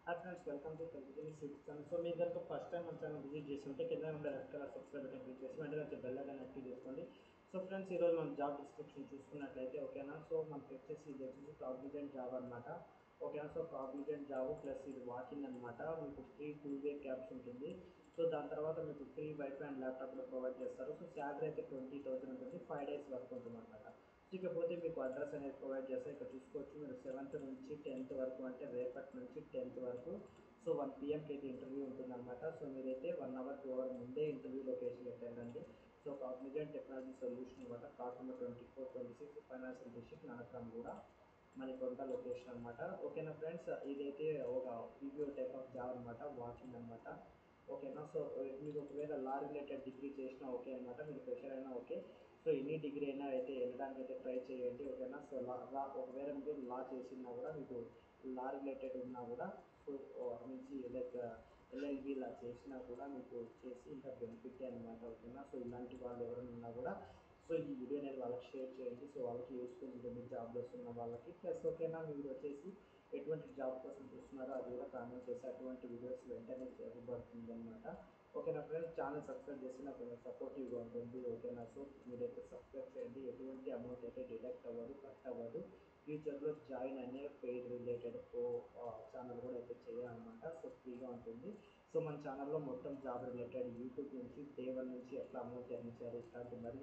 Hi friends, welcome to Telugu YouTube channel. So మీరు కనుక first time మన ఛానల్ విజిట్ చేస్తుంటే కింద ఉన్న red colour subscribe button click చేసి వెంటనే వచ్చే బెల్ ఐకాన్ యాక్టివ్ చేసుకోండి. సో ఫ్రెండ్స్, ఈరోజు మనం జాబ్ డిస్క్రిప్షన్ చూసుకున్నట్లయితే ఓకేనా. సో మనకి వచ్చేసి ఇది వచ్చేసి కాగ్నిజెంట్ జాబ్ అనమాట. ఓకేనా. సో కాగ్నిజెంట్ జాబ్ ప్లస్ ఇది వాకింగ్ అనమాట. మీకు ఫ్రీ 2 వే క్యాబ్స్ ఉంటుంది. సో దాని తర్వాత మీకు ఫ్రీ వైఫై అండ్ ల్యాప్టాప్ కూడా ప్రొవైడ్ చేస్తారు. సో శాలరీ అయితే 20,000 ఉంటుంది. 5 డేస్ వర్క్ ఉంటుంది అనమాట. ఇకపోతే మీకు అడ్రస్ అనేది ప్రొవైడ్ చేస్తే ఇక్కడ చూసుకోవచ్చు. మీరు 7th నుంచి 10th వరకు, అంటే రేపటి నుంచి 10th వరకు. సో 1 PM అయితే ఇంటర్వ్యూ ఉంటుందన్నమాట. సో మీరైతే 1 అవర్ 2 అవర్ ముందే ఇంటర్వ్యూ లొకేషన్ వెళ్ళండి. సో కాగ్నిజెంట్ టెక్నాలజీ సొల్యూషన్ అనమాట. కాకుండా 24-26 ఫైనాన్షియల్ డిస్ట్రిక్ట్ నరకం కూడా మనకొండ లొకేషన్ అనమాట. ఓకేనా ఫ్రెండ్స్, ఇదైతే ఒక ప్రీవ్యూ టైప్ ఆఫ్ జాబ్ అనమాట, వాకింగ్ అనమాట. ఓకేనా. సో మీరు ఒకవేళ లా రిలేటెడ్ డిగ్రీ చేసినా ఓకే అనమాట. మీరు ఫ్రెషర్ అయినా ఓకే. సో ఎనీ డిగ్రీ అయినా అయితే వెళ్ళడానికి అయితే ట్రై చేయండి. ఓకేనా. సో ఒకవేళ మీరు లా చేసినా కూడా మీకు లా రిలేటెడ్ ఉన్నా కూడా సో నుంచి లైక్ ఎల్ఎల్బి ఇలా చేసినా కూడా మీకు చేసి ఇంకా బెనిఫిట్ అనమాట. ఓకేనా. సో ఇలాంటి వాళ్ళు ఎవరైనా ఉన్నా కూడా సో ఈ వీడియో అనేది వాళ్ళకి షేర్ చేయండి. సో వాళ్ళకి యూస్ఫుల్ ఉంటుంది, జాబ్ వస్తున్న వాళ్ళకి. ప్లస్ ఓకేనా, మీరు వచ్చేసి ఎటువంటి జాబ్ కోసం చూస్తున్నారో అది కూడా కామెంట్ చేసి అటువంటి వీడియోస్ వెంటనే చేయబడుతుంది అనమాట. ఓకేనా ఫ్రెండ్స్, ఛానల్ సబ్స్క్రైబ్ చేసి నాకు సపోర్టివ్గా ఉంటుంది. ఓకేనా. సో మీరైతే సబ్స్క్రైబ్ చేయండి. ఎటువంటి అమౌంట్ అయితే డిడక్ట్ అవ్వదు, కట్ అవ్వదు. ఫ్యూచర్లో జాయిన్ అనే పెయిడ్ రిలేటెడ్ ఛానల్ కూడా అయితే చేయాలన్నమాట. సో ఫ్రీగా ఉంటుంది. సో మన ఛానల్లో మొత్తం జాబ్ రిలేటెడ్ యూట్యూబ్ నుంచి డే 1 నుంచి ఎట్లా అమౌంట్ ఎర్న్ చేయాలి ఇట్లాంటి మరి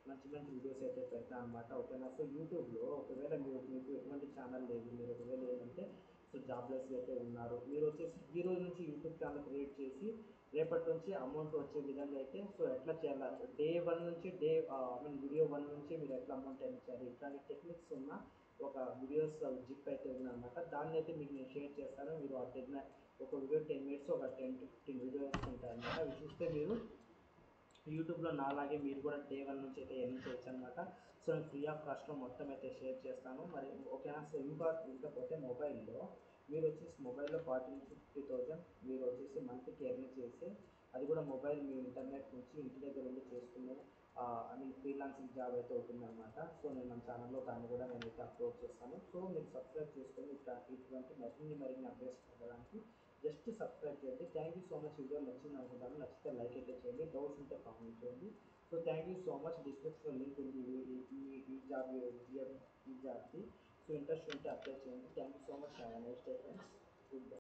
మంచి మంచి వీడియోస్ అయితే పెడతాను అనమాట. ఓకేనా. సో యూట్యూబ్లో ఒకవేళ మీకు ఎటువంటి ఛానల్ లేదు, మీరు ఒకవేళ ఏంటంటే సో జాబ్లెస్ అయితే ఉన్నారు, మీరు వచ్చేసి ఈ రోజు నుంచి యూట్యూబ్ ఛానల్ క్రియేట్ చేసి రేపటి నుంచి అమౌంట్ వచ్చే విధంగా అయితే సో ఎట్లా చేయాలి, డే 1 నుంచి వీడియో 1 నుంచి మీరు ఎట్లా అమౌంట్ ఎర్న్ చేయాలి ఇట్లాంటి టెక్నిక్స్ ఉన్న ఒక వీడియోస్ జిప్ అయితే ఉందన్నమాట. దాన్ని అయితే మీకు నేను షేర్ చేస్తాను. మీరు ఆ ఒక వీడియో 10 మినిట్స్ ఒక 10-15 వీడియోస్ ఉంటాయన్నమాట. అవి చూస్తే మీరు యూట్యూబ్లో నాలాగే మీరు కూడా డే 1 నుంచి అయితే ఎర్న్ చేయొచ్చు అనమాట. సో నేను ఫ్రీ ఆఫ్ కాస్ట్లో మొత్తం అయితే షేర్ చేస్తాను. మరి ఓకేనా. సో ఇంకపోతే మొబైల్లో మీరు వచ్చేసి మొబైల్లో 40,000-50,000 మీరు వచ్చేసి మంత్కి ఎర్న్ చేసి అది కూడా మొబైల్ మీ ఇంటర్నెట్ నుంచి ఇంటి దగ్గర ఉండి చేసుకునే ఫ్రీలాన్సింగ్ జాబ్ అయితే అవుతుందన్నమాట. సో నేను మన ఛానల్లో దాన్ని కూడా నేనైతే అప్లోడ్ చేస్తాను. సో మీరు సబ్స్క్రైబ్ చేసుకొని ఇటువంటి మరిన్ని అప్డేట్స్ పొందడానికి జస్ట్ సబ్స్క్రైబ్ చేయండి. Thank you so much. Video నచ్చింది అనుకుంటాను. నచ్చితే లైక్ అయితే చేయండి. డౌట్స్ ఉంటే కామెంట్ చేయండి. So thank you so much. డిస్క్రిప్షన్లో లింక్ ఉంది ఈ జాబ్ది. సో ఇంట్రెస్ట్ ఉంటే అప్లై చేయండి. Thank you so much. Have a nice day friends. Good bye.